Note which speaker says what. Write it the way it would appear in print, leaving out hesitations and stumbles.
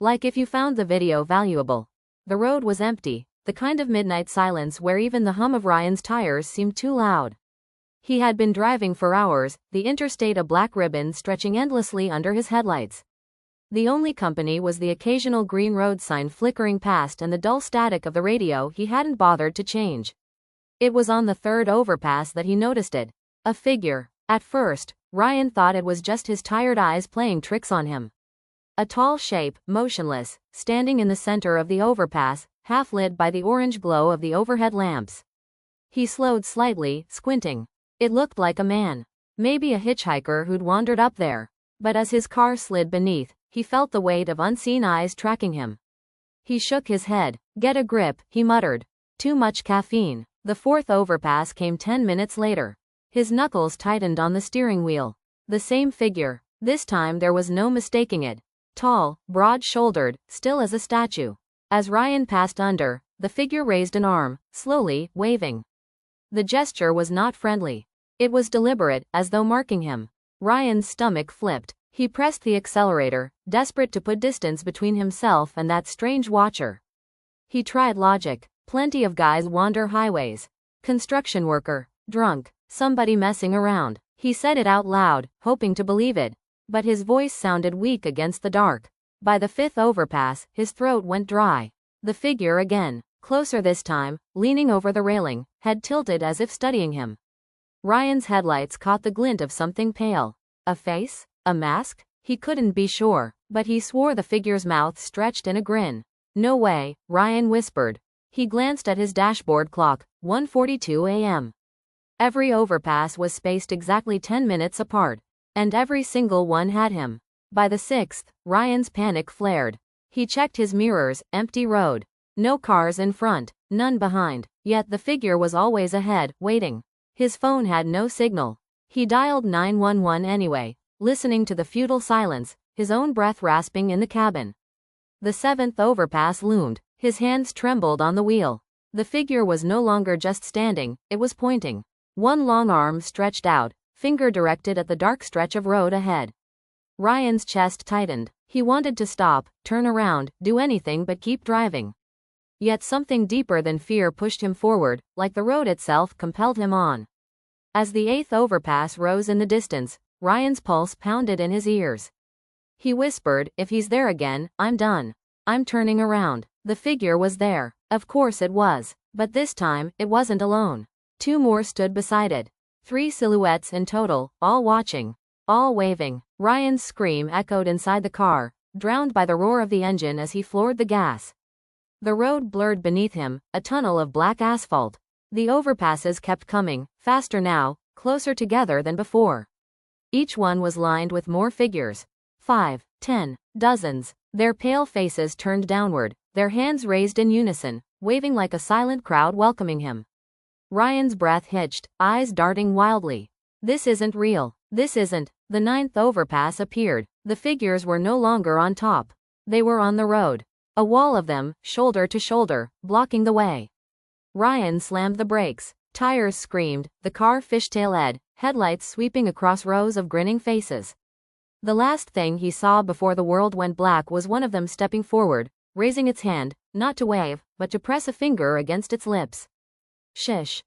Speaker 1: Like if you found the video valuable. The road was empty, the kind of midnight silence where even the hum of Ryan's tires seemed too loud. He had been driving for hours, the interstate a black ribbon stretching endlessly under his headlights. The only company was the occasional green road sign flickering past and the dull static of the radio he hadn't bothered to change. It was on the third overpass that he noticed it. A figure. At first, Ryan thought it was just his tired eyes playing tricks on him. A tall shape, motionless, standing in the center of the overpass, half lit by the orange glow of the overhead lamps. He slowed slightly, squinting. It looked like a man. Maybe a hitchhiker who'd wandered up there. But as his car slid beneath, he felt the weight of unseen eyes tracking him. He shook his head. Get a grip, he muttered. Too much caffeine. The fourth overpass came 10 minutes later. His knuckles tightened on the steering wheel. The same figure. This time there was no mistaking it. Tall, broad-shouldered, still as a statue. As Ryan passed under, the figure raised an arm, slowly, waving. The gesture was not friendly. It was deliberate, as though marking him. Ryan's stomach flipped. He pressed the accelerator, desperate to put distance between himself and that strange watcher. He tried logic. Plenty of guys wander highways. Construction worker, drunk, somebody messing around. He said it out loud, hoping to believe it. But his voice sounded weak against the dark. By the fifth overpass, his throat went dry. The figure again, closer this time, leaning over the railing, head tilted as if studying him. Ryan's headlights caught the glint of something pale. A face? A mask? He couldn't be sure, but he swore the figure's mouth stretched in a grin. No way, Ryan whispered. He glanced at his dashboard clock, 1:42 a.m. Every overpass was spaced exactly 10 minutes apart, and every single one had him. By the sixth, Ryan's panic flared. He checked his mirrors, empty road. No cars in front, none behind, yet the figure was always ahead, waiting. His phone had no signal. He dialed 911 anyway, listening to the futile silence, his own breath rasping in the cabin. The seventh overpass loomed. His hands trembled on the wheel. The figure was no longer just standing, it was pointing. One long arm stretched out, finger directed at the dark stretch of road ahead. Ryan's chest tightened. He wanted to stop, turn around, do anything but keep driving. Yet something deeper than fear pushed him forward, like the road itself compelled him on. As the eighth overpass rose in the distance, Ryan's pulse pounded in his ears. He whispered, if he's there again, I'm done. I'm turning around. The figure was there. Of course it was. But this time, it wasn't alone. Two more stood beside it. 3 silhouettes in total, all watching. All waving. Ryan's scream echoed inside the car, drowned by the roar of the engine as he floored the gas. The road blurred beneath him, a tunnel of black asphalt. The overpasses kept coming, faster now, closer together than before. Each one was lined with more figures. 5, 10, dozens. Their pale faces turned downward, their hands raised in unison, waving like a silent crowd welcoming him. Ryan's breath hitched, eyes darting wildly. This isn't real. This isn't. The ninth overpass appeared. The figures were no longer on top. They were on the road. A wall of them, shoulder to shoulder, blocking the way. Ryan slammed the brakes. Tires screamed, the car fishtailed, headlights sweeping across rows of grinning faces. The last thing he saw before the world went black was one of them stepping forward, raising its hand, not to wave, but to press a finger against its lips. Shish.